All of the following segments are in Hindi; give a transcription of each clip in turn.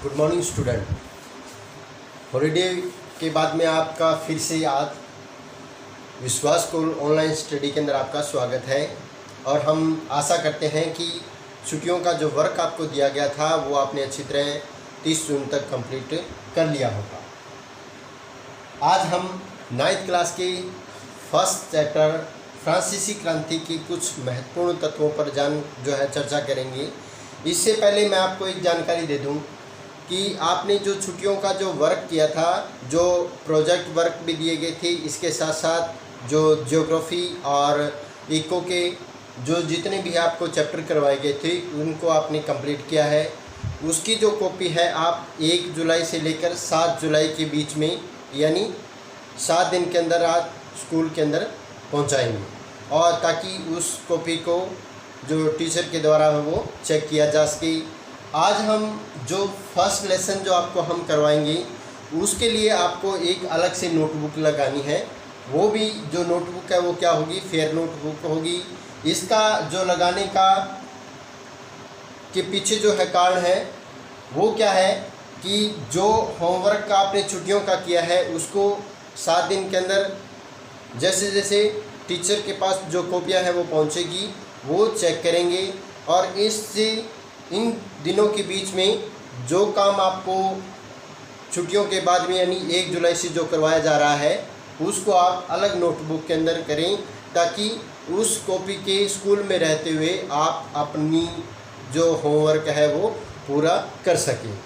Good morning student. हॉलीडे के बाद में आपका फिर से आज विश्वास स्कूल ऑनलाइन स्टडी के अंदर आपका स्वागत है और हम आशा करते हैं कि छुट्टियों का जो वर्क आपको दिया गया था वो आपने अच्छी तरह 30 जून तक कंप्लीट कर लिया होगा। आज हम 9th क्लास के फर्स्ट चैप्टर फ्रांसीसी क्रांति की कुछ महत्वपूर्ण तत्वों पर चर्चा करेंगे। इससे पहले मैं आपको एक जानकारी दे दूं कि आपने जो छुट्टियों का जो वर्क किया था, जो प्रोजेक्ट वर्क भी दिए गए थे, इसके साथ साथ जो ज्योग्राफी और इको के जो जितने भी आपको चैप्टर करवाए गए थे उनको आपने कंप्लीट किया है। उसकी जो कॉपी है आप 1 जुलाई से लेकर 7 जुलाई के बीच में यानी 7 दिन के अंदर आज स्कूल के अंदर पहुंचाएंगे और ताकि उस कॉपी को जो टीचर के द्वारा वो चेक किया जा सके। आज हम जो फर्स्ट लेसन जो आपको हम करवाएंगे उसके लिए आपको एक अलग से नोटबुक लगानी है। वो भी जो नोटबुक है वो क्या होगी, फेयर नोटबुक होगी। इसका जो लगाने का के पीछे जो है कारण है वो क्या है कि जो होमवर्क का आपने छुट्टियों का किया है उसको 7 दिन के अंदर जैसे जैसे टीचर के पास जो कॉपियाँ हैं वो पहुंचेगी वो चेक करेंगे और इससे इन दिनों के बीच में जो काम आपको छुट्टियों के बाद में यानी 1 जुलाई से जो करवाया जा रहा है उसको आप अलग नोटबुक के अंदर करें ताकि उस कॉपी के स्कूल में रहते हुए आप अपनी जो होमवर्क है वो पूरा कर सकें।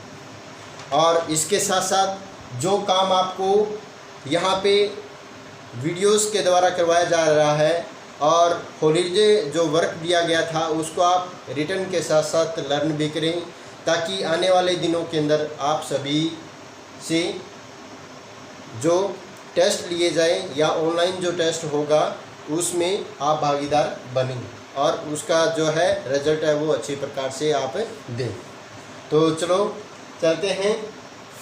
और इसके साथ साथ जो काम आपको यहाँ पे वीडियोस के द्वारा करवाया जा रहा है और हॉलीडे जो वर्क दिया गया था उसको आप रिटर्न के साथ साथ लर्न भी करें ताकि आने वाले दिनों के अंदर आप सभी से जो टेस्ट लिए जाएं या ऑनलाइन जो टेस्ट होगा उसमें आप भागीदार बनें और उसका जो है रिजल्ट है वो अच्छी प्रकार से आप दें। तो चलो चलते हैं।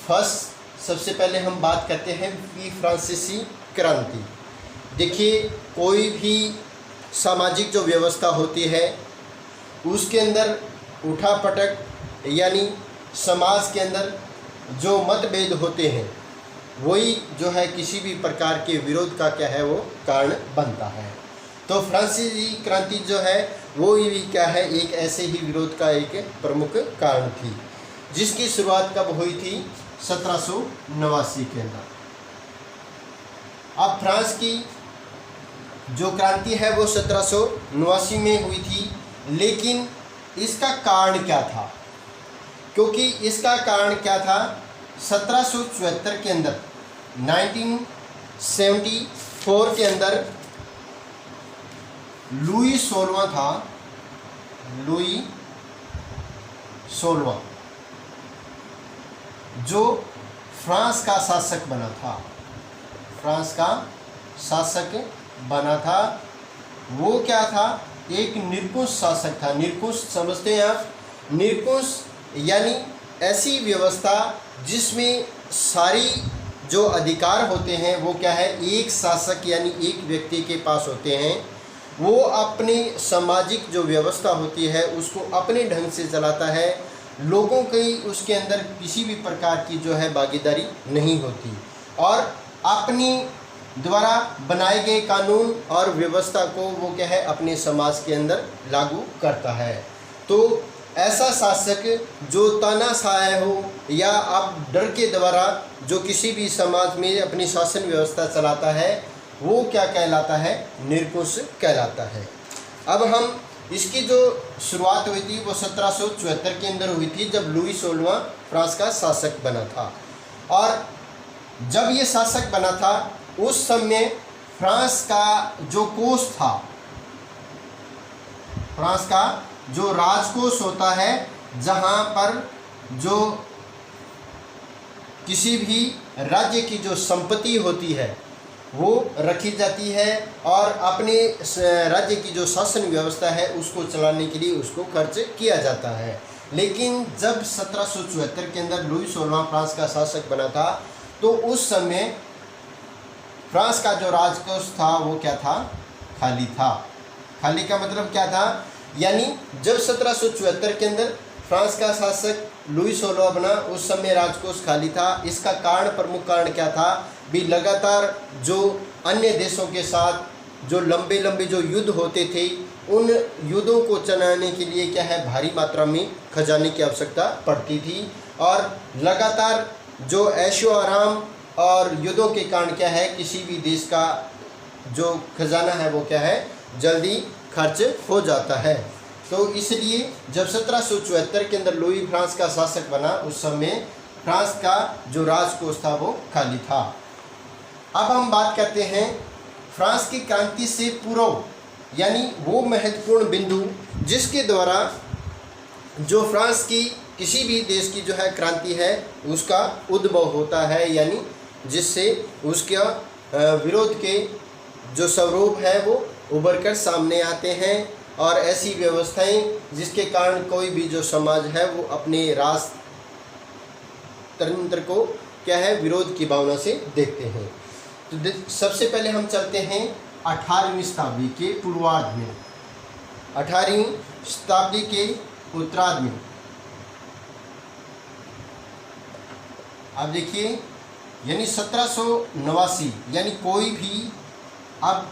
फर्स्ट सबसे पहले हम बात करते हैं कि फ्रांसीसी क्रांति। देखिए, कोई भी सामाजिक जो व्यवस्था होती है उसके अंदर उठापटक यानी समाज के अंदर जो मतभेद होते हैं वही जो है किसी भी प्रकार के विरोध का क्या है वो कारण बनता है। तो फ्रांसीसी क्रांति जो है वो भी क्या है एक ऐसे ही विरोध का एक प्रमुख कारण थी जिसकी शुरुआत कब हुई थी 1789 के अंदर। अब फ्रांस की जो क्रांति है वो 1789 में हुई थी, लेकिन इसका कारण क्या था? क्योंकि इसका कारण क्या था 1774 के अंदर 1974 के अंदर लुई 16वां था। लुई 16वां जो फ्रांस का शासक बना था, फ्रांस का शासक बना था, वो क्या था एक निरंकुश शासक था। निरंकुश समझते हैं आप? निरंकुश यानी ऐसी व्यवस्था जिसमें सारी जो अधिकार होते हैं वो क्या है एक शासक यानी एक व्यक्ति के पास होते हैं। वो अपनी सामाजिक जो व्यवस्था होती है उसको अपने ढंग से चलाता है, लोगों की उसके अंदर किसी भी प्रकार की जो है भागीदारी नहीं होती और अपनी द्वारा बनाए गए कानून और व्यवस्था को वो क्या है अपने समाज के अंदर लागू करता है। तो ऐसा शासक जो तानाशाह हो या आप डर के द्वारा जो किसी भी समाज में अपनी शासन व्यवस्था चलाता है वो क्या कहलाता है, निरंकुश कहलाता है। अब हम इसकी जो शुरुआत हुई थी वो 1774 के अंदर हुई थी जब लुई 16वां फ्रांस का शासक बना था। और जब ये शासक बना था उस समय फ्रांस का जो कोष था, फ्रांस का जो राजकोष होता है जहां पर जो किसी भी राज्य की जो संपत्ति होती है वो रखी जाती है और अपने राज्य की जो शासन व्यवस्था है उसको चलाने के लिए उसको खर्च किया जाता है। लेकिन जब 1774 के अंदर लुई 16वां फ्रांस का शासक बना था तो उस समय फ्रांस का जो राजकोष था वो क्या था, खाली था। खाली का मतलब क्या था, यानी जब 1774 के अंदर फ्रांस का शासक लुई 16 बना, उस समय राजकोष खाली था। इसका कारण, प्रमुख कारण क्या था भी, लगातार जो अन्य देशों के साथ जो लंबे लंबे जो युद्ध होते थे, उन युद्धों को चलाने के लिए क्या है, भारी मात्रा में खजाने की आवश्यकता पड़ती थी। और लगातार जो ऐशो आराम और युद्धों के कारण क्या है, किसी भी देश का जो खजाना है वो क्या है, जल्दी खर्च हो जाता है। तो इसलिए जब 1774 के अंदर लुई फ्रांस का शासक बना, उस समय फ्रांस का जो राजकोष था वो खाली था। अब हम बात करते हैं फ्रांस की क्रांति से पूर्व, यानी वो महत्वपूर्ण बिंदु जिसके द्वारा जो फ्रांस की किसी भी देश की जो है क्रांति है उसका उद्भव होता है, यानी जिससे उसके विरोध के जो स्वरूप है वो उभर कर सामने आते हैं, और ऐसी व्यवस्थाएं जिसके कारण कोई भी जो समाज है वो अपने राजतंत्र को क्या है, विरोध की भावना से देखते हैं। तो सबसे पहले हम चलते हैं 18वीं शताब्दी के पूर्वार्ध में, 18वीं शताब्दी के उत्तरार्ध में। अब देखिए, यानी 1789, यानी कोई भी, अब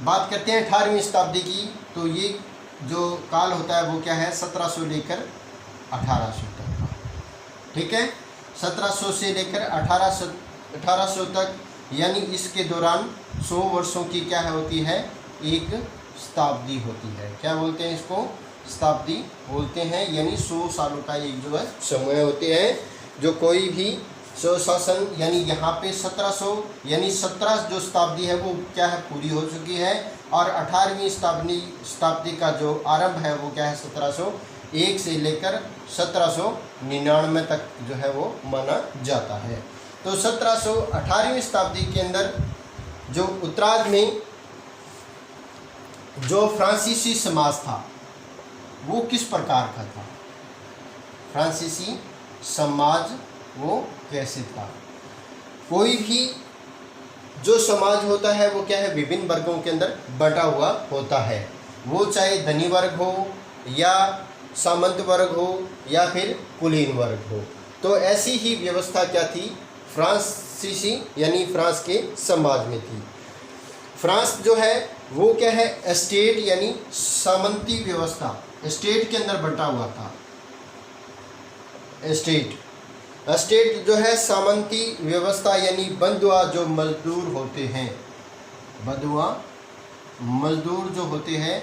बात करते हैं 18वीं शताब्दी की, तो ये जो काल होता है वो क्या है, 1700 लेकर 1800 तक का, ठीक है। 1700 से लेकर 1800 तक, यानी इसके दौरान 100 वर्षों की क्या है होती है, एक शताब्दी होती है। क्या बोलते हैं इसको, शताब्दी बोलते हैं, यानी 100 सालों का एक जो है समय होते हैं, जो कोई भी स्वशासन, यानी यहाँ पे 1700 यानी 17 जो शताब्दी है वो क्या है, पूरी हो चुकी है। और 18वीं शताब्दी का जो आरंभ है वो क्या है, 1701 से लेकर 1799 तक जो है वो माना जाता है। तो 18वीं शताब्दी के अंदर जो उत्तरार्ध में जो फ्रांसीसी समाज था वो किस प्रकार का था, फ्रांसीसी समाज वो कैसे था। कोई भी जो समाज होता है वो क्या है, विभिन्न वर्गों के अंदर बटा हुआ होता है, वो चाहे धनी वर्ग हो या सामंत वर्ग हो या फिर कुलीन वर्ग हो। तो ऐसी ही व्यवस्था क्या थी, फ्रांसीसी यानी फ्रांस के समाज में थी। फ्रांस जो है वो क्या है, एस्टेट यानी सामंती व्यवस्था, एस्टेट के अंदर बटा हुआ था। एस्टेट जो है सामंती व्यवस्था, यानी बंधुआ जो मजदूर होते हैं, बंधुआ मजदूर जो होते हैं,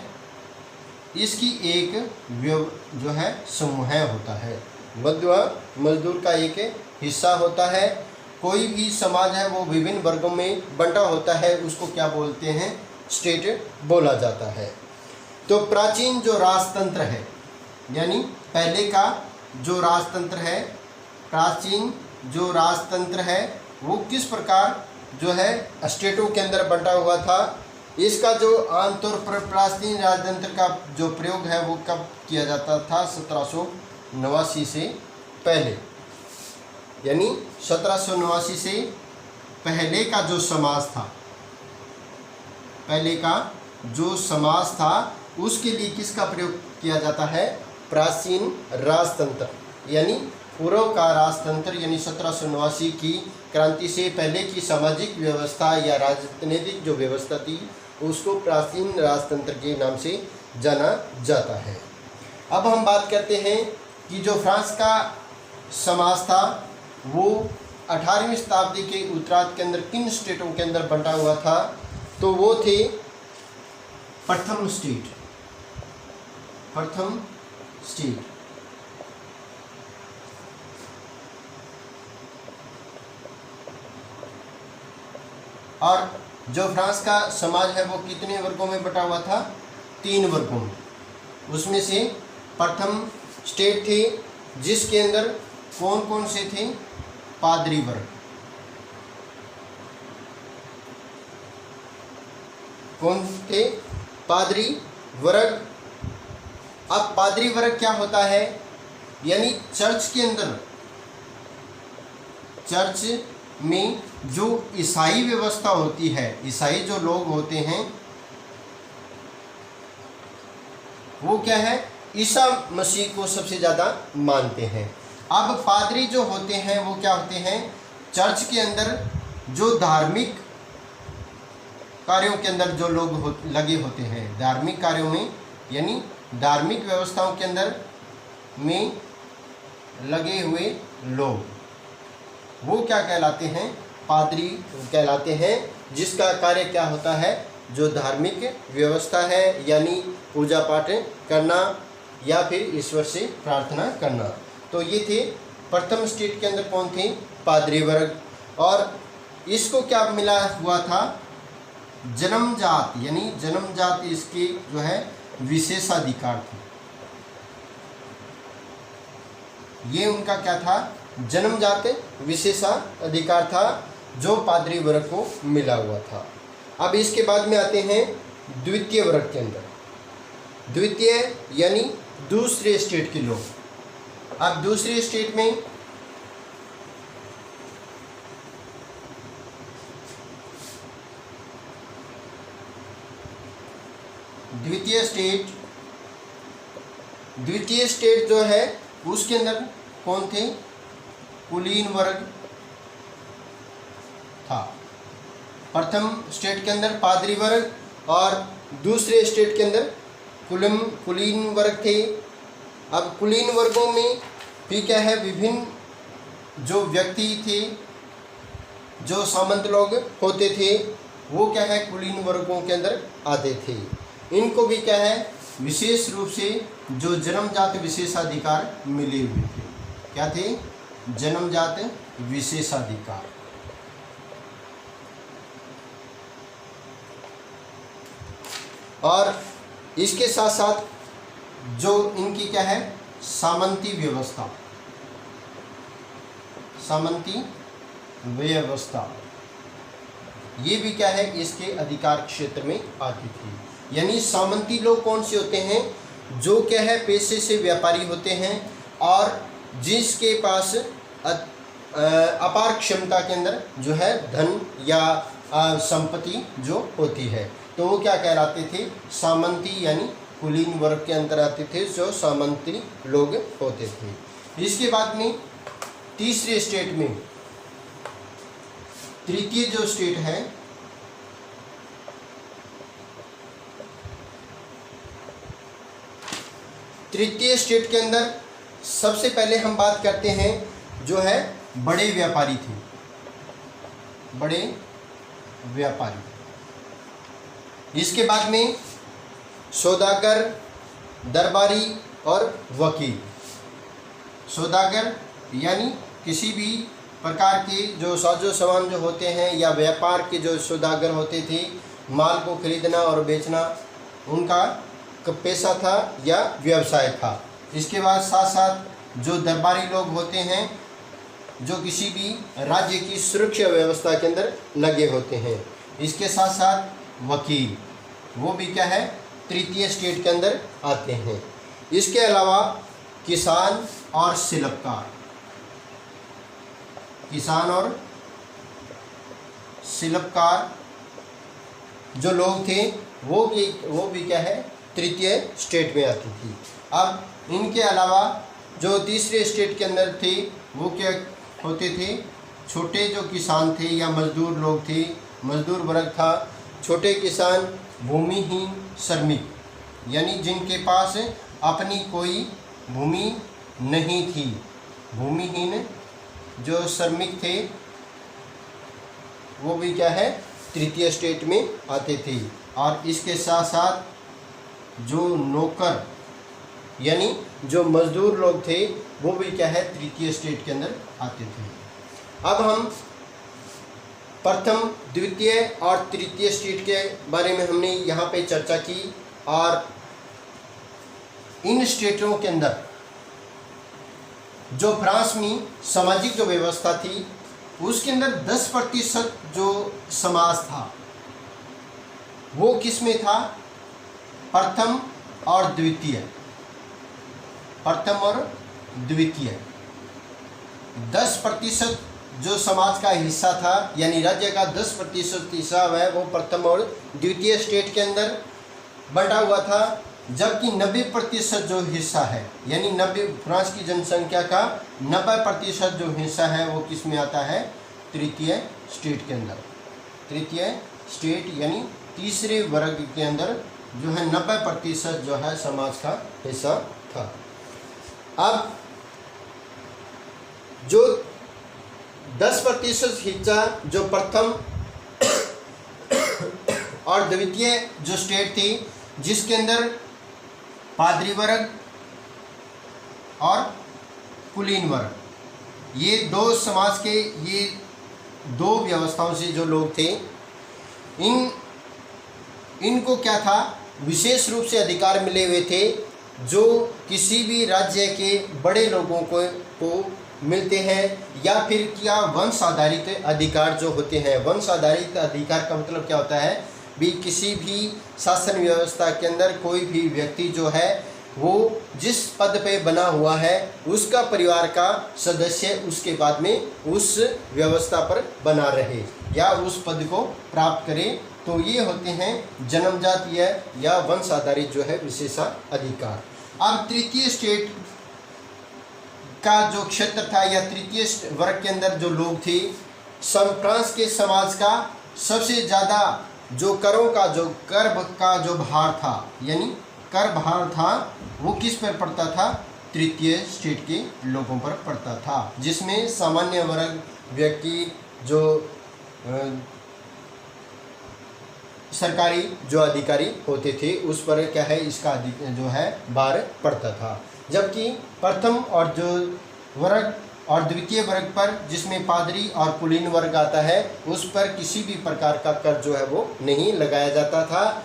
इसकी एक जो है समूह होता है। बंधुआ मजदूर का एक हिस्सा होता है। कोई भी समाज है वो विभिन्न वर्गों में बंटा होता है, उसको क्या बोलते हैं, स्टेट बोला जाता है। तो प्राचीन जो राजतंत्र है, यानी पहले का जो राजतंत्र है, प्राचीन जो राजतंत्र है वो किस प्रकार जो है स्टेटों के अंदर बंटा हुआ था। इसका जो आमतौर पर प्राचीन राजतंत्र का जो प्रयोग है वो कब किया जाता था, 1789 से पहले, यानी 1789 से पहले का जो समाज था, पहले का जो समाज था उसके लिए किसका प्रयोग किया जाता है, प्राचीन राजतंत्र, यानी पूर्व का राजतंत्र, यानी 1789 की क्रांति से पहले की सामाजिक व्यवस्था या राजनीतिक जो व्यवस्था थी उसको प्राचीन राजतंत्र के नाम से जाना जाता है। अब हम बात करते हैं कि जो फ्रांस का समाज था वो 18वीं शताब्दी के उत्तरार्ध के अंदर किन स्टेटों के अंदर बंटा हुआ था। तो वो थे प्रथम स्टेट, और जो फ्रांस का समाज है वो कितने वर्गों में बटा हुआ था, 3 वर्गों में। उसमें से प्रथम स्टेट थे जिसके अंदर कौन कौन से थे, पादरी वर्ग, कौन थे, पादरी वर्ग। अब पादरी वर्ग क्या होता है, यानी चर्च के अंदर, चर्च में जो ईसाई व्यवस्था होती है, ईसाई जो लोग होते हैं वो क्या है, ईसा मसीह को सबसे ज़्यादा मानते हैं। अब पादरी जो होते हैं वो क्या होते हैं, चर्च के अंदर जो धार्मिक कार्यों के अंदर जो लोग लगे होते हैं, धार्मिक कार्यों में यानी धार्मिक व्यवस्थाओं के अंदर में लगे हुए लोग, वो क्या कहलाते हैं, पादरी कहलाते हैं, जिसका कार्य क्या होता है, जो धार्मिक व्यवस्था है यानी पूजा पाठ करना या फिर ईश्वर से प्रार्थना करना। तो ये थे प्रथम स्टेट के अंदर कौन थे, पादरी वर्ग। और इसको क्या मिला हुआ था, जन्मजात, यानी जन्मजात इसके जो है विशेषाधिकार थे। ये उनका क्या था, जन्मजात विशेषाधिकार था जो पादरी वर्ग को मिला हुआ था। अब इसके बाद में आते हैं द्वितीय वर्ग के अंदर, द्वितीय यानी दूसरे स्टेट के लोग। अब दूसरे स्टेट में द्वितीय स्टेट जो है उसके अंदर कौन थे, कुलीन वर्ग था। प्रथम स्टेट के अंदर पादरी वर्ग और दूसरे स्टेट के अंदर कुलीन वर्ग थे। अब कुलीन वर्गों में भी क्या है, विभिन्न जो व्यक्ति थे, जो सामंत लोग होते थे, वो क्या है कुलीन वर्गों के अंदर आते थे। इनको भी क्या है, विशेष रूप से जो जन्मजात विशेषाधिकार मिले हुए थे। क्या थे, जन्मजात विशेषाधिकार। और इसके साथ साथ जो इनकी क्या है, सामंती व्यवस्था, सामंती व्यवस्था, ये भी क्या है, इसके अधिकार क्षेत्र में आती थी। यानी सामंती लोग कौन से होते हैं, जो क्या है पेशे से व्यापारी होते हैं और जिसके पास अपार क्षमता के अंदर जो है धन या संपत्ति जो होती है, तो वो क्या कहलाते थे, सामंती यानी कुलीन वर्ग के अंतर आते थे, जो सामंती लोग होते थे। इसके बाद में तीसरे स्टेट में, तृतीय जो स्टेट है, तृतीय स्टेट के अंदर सबसे पहले हम बात करते हैं जो है बड़े व्यापारी थे, बड़े व्यापारी। इसके बाद में सौदागर, दरबारी और वकील। सौदागर यानी किसी भी प्रकार के जो साजो सामान जो होते हैं या व्यापार के जो सौदागर होते थे, माल को खरीदना और बेचना उनका पेशा था या व्यवसाय था। इसके बाद साथ साथ जो दरबारी लोग होते हैं, जो किसी भी राज्य की सुरक्षा व्यवस्था के अंदर लगे होते हैं। इसके साथ साथ वकील, वो भी क्या है, तृतीय स्टेट के अंदर आते हैं। इसके अलावा किसान और शिल्पकार, किसान और शिल्पकार जो लोग थे वो भी क्या है, तृतीय स्टेट में आती थी। अब इनके अलावा जो तीसरे स्टेट के अंदर थे वो क्या होते थे, छोटे जो किसान थे या मजदूर लोग थे, मजदूर वर्ग था। छोटे किसान भूमिहीन श्रमिक, यानी जिनके पास अपनी कोई भूमि नहीं थी, भूमिहीन जो श्रमिक थे वो भी क्या है, तृतीय स्टेट में आते थे। और इसके साथ साथ जो नौकर यानी जो मजदूर लोग थे वो भी क्या है, तृतीय स्टेट के अंदर आते थे। अब हम प्रथम, द्वितीय और तृतीय स्टेट के बारे में हमने यहाँ पे चर्चा की। और इन स्टेटों के अंदर जो फ्रांस में सामाजिक जो व्यवस्था थी उसके अंदर 10% जो समाज था वो किस में था, प्रथम और द्वितीय, प्रथम और द्वितीय। 10% जो समाज का हिस्सा था यानी राज्य का 10% हिस्सा है वो प्रथम और द्वितीय स्टेट के अंदर बंटा हुआ था। जबकि 90% जो हिस्सा है, यानी 90 फ्रांस की जनसंख्या का 90% जो हिस्सा है वो किस में आता है? तृतीय स्टेट के अंदर। तृतीय स्टेट यानी तीसरे वर्ग के अंदर जो है 90% जो है समाज का हिस्सा था। अब जो 10% हिस्सा जो प्रथम और द्वितीय जो स्टेट थी, जिसके अंदर पादरी वर्ग और कुलीन वर्ग, ये दो समाज के, ये दो व्यवस्थाओं से जो लोग थे, इनको क्या था? विशेष रूप से अधिकार मिले हुए थे, जो किसी भी राज्य के बड़े लोगों को मिलते हैं, या फिर क्या वंश आधारित अधिकार जो होते हैं। वंश आधारित अधिकार का मतलब क्या होता है? भी किसी भी शासन व्यवस्था के अंदर कोई भी व्यक्ति जो है वो जिस पद पे बना हुआ है, उसका परिवार का सदस्य उसके बाद में उस व्यवस्था पर बना रहे या उस पद को प्राप्त करे, तो ये होते हैं जन्मजातीय या वंश आधारित जो है विशेषाधिकार। अब तृतीय स्टेट का जो क्षेत्र था या तृतीय वर्ग के अंदर जो लोग थे, फ्रांस के समाज का सबसे ज़्यादा जो करों का जो कर का जो भार था, यानी कर भार था, वो किस पर पड़ता था? तृतीय स्टेट के लोगों पर पड़ता था, जिसमें सामान्य वर्ग व्यक्ति जो सरकारी जो अधिकारी होते थे उस पर क्या है इसका जो है भार पड़ता था। जबकि प्रथम और जो वर्ग और द्वितीय वर्ग पर, जिसमें पादरी और कुलीन वर्ग आता है, उस पर किसी भी प्रकार का कर जो है वो नहीं लगाया जाता था।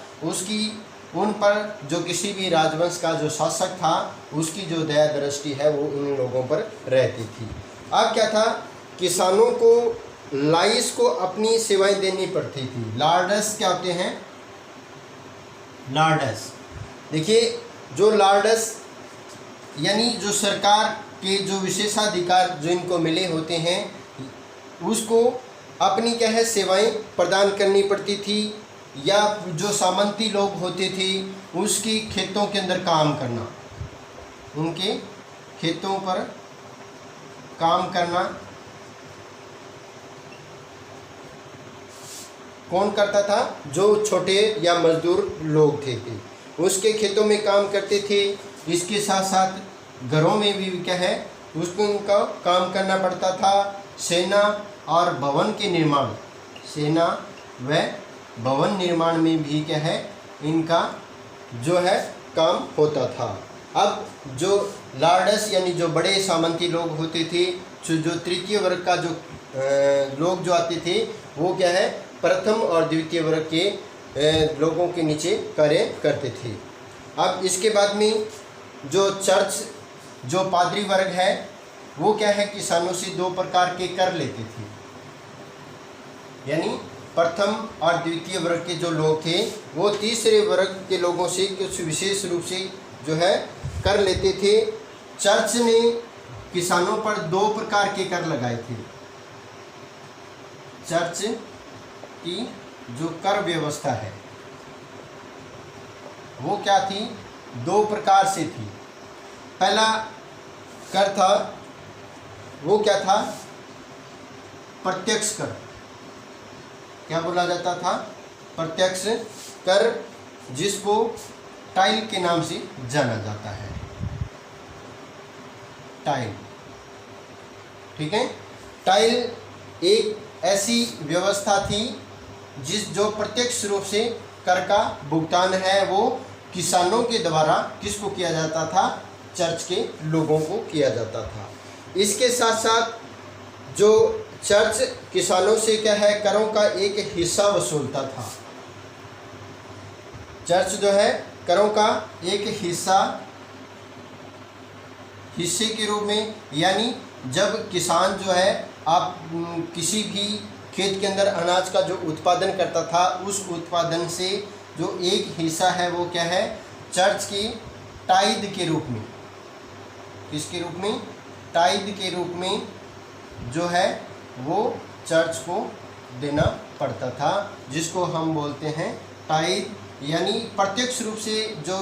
उन पर जो किसी भी राजवंश का जो शासक था, उसकी जो दया दृष्टि है वो उन लोगों पर रहती थी। अब क्या था? किसानों को लाइस को अपनी सेवाएं देनी पड़ती थी। लार्डस क्या होते हैं? लार्डस, देखिए जो लार्डस यानी जो सरकार के जो विशेषाधिकार जो इनको मिले होते हैं, उसको अपनी क्या है सेवाएं प्रदान करनी पड़ती थी, या जो सामंती लोग होते थे उसकी खेतों के अंदर काम करना, उनके खेतों पर काम करना कौन करता था? जो छोटे या मजदूर लोग थे, उसके खेतों में काम करते थे। इसके साथ साथ घरों में भी क्या है उसको उनका काम करना पड़ता था। सेना और भवन के निर्माण, सेना व भवन निर्माण में भी क्या है इनका जो है काम होता था। अब जो लार्डस यानी जो बड़े सामंती लोग होते थे, जो तृतीय वर्ग का जो लोग जो आते थे, वो क्या है प्रथम और द्वितीय वर्ग के लोगों के नीचे कार्य करते थे। अब इसके बाद में जो चर्च जो पादरी वर्ग है, वो क्या है किसानों से दो प्रकार के कर लेते थे, यानी प्रथम और द्वितीय वर्ग के जो लोग थे वो तीसरे वर्ग के लोगों से कुछ विशेष रूप से जो है कर लेते थे। चर्च ने किसानों पर दो प्रकार के कर लगाए थे। चर्च की जो कर व्यवस्था है वो क्या थी? दो प्रकार से थी। पहला कर था वो क्या था? प्रत्यक्ष कर, क्या बोला जाता था? प्रत्यक्ष कर, जिसको टाइल के नाम से जाना जाता है। टाइल, ठीक है। टाइल एक ऐसी व्यवस्था थी जो प्रत्यक्ष रूप से कर का भुगतान है वो किसानों के द्वारा किसको किया जाता था? चर्च के लोगों को किया जाता था। इसके साथ साथ जो चर्च किसानों से क्या है करों का एक हिस्सा वसूलता था। चर्च जो है करों का एक हिस्से के रूप में, यानी जब किसान जो है आप किसी भी खेत के अंदर अनाज का जो उत्पादन करता था, उस उत्पादन से जो एक हिस्सा है वो क्या है चर्च की टाइद के रूप में, किसके रूप में? टाइद के रूप में जो है वो चर्च को देना पड़ता था, जिसको हम बोलते हैं टाइद, यानी प्रत्यक्ष रूप से जो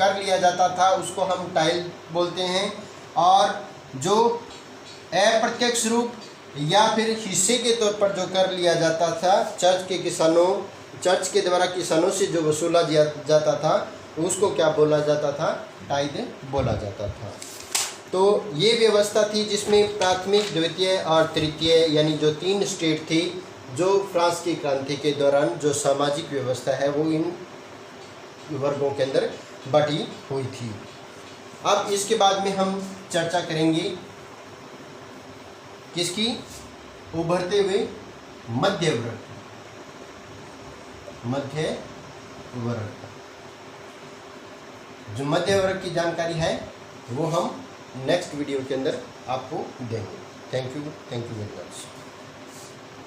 कर लिया जाता था उसको हम टाइल बोलते हैं, और जो अप्रत्यक्ष रूप या फिर हिस्से के तौर पर जो कर लिया जाता था चर्च के द्वारा किसानों से जो वसूला जाता था उसको क्या बोला जाता था, टाइल बोला जाता था। तो ये व्यवस्था थी जिसमें प्राथमिक, द्वितीय और तृतीय यानी जो 3 स्टेट थी, जो फ्रांस की क्रांति के दौरान जो सामाजिक व्यवस्था है वो इन वर्गों के अंदर बटी हुई थी। अब इसके बाद में हम चर्चा करेंगे किसकी, उभरते हुए मध्य वर्ग जो मध्य वर्ग की जानकारी है वो हम नेक्स्ट वीडियो के अंदर आपको देंगे। Thank you very much.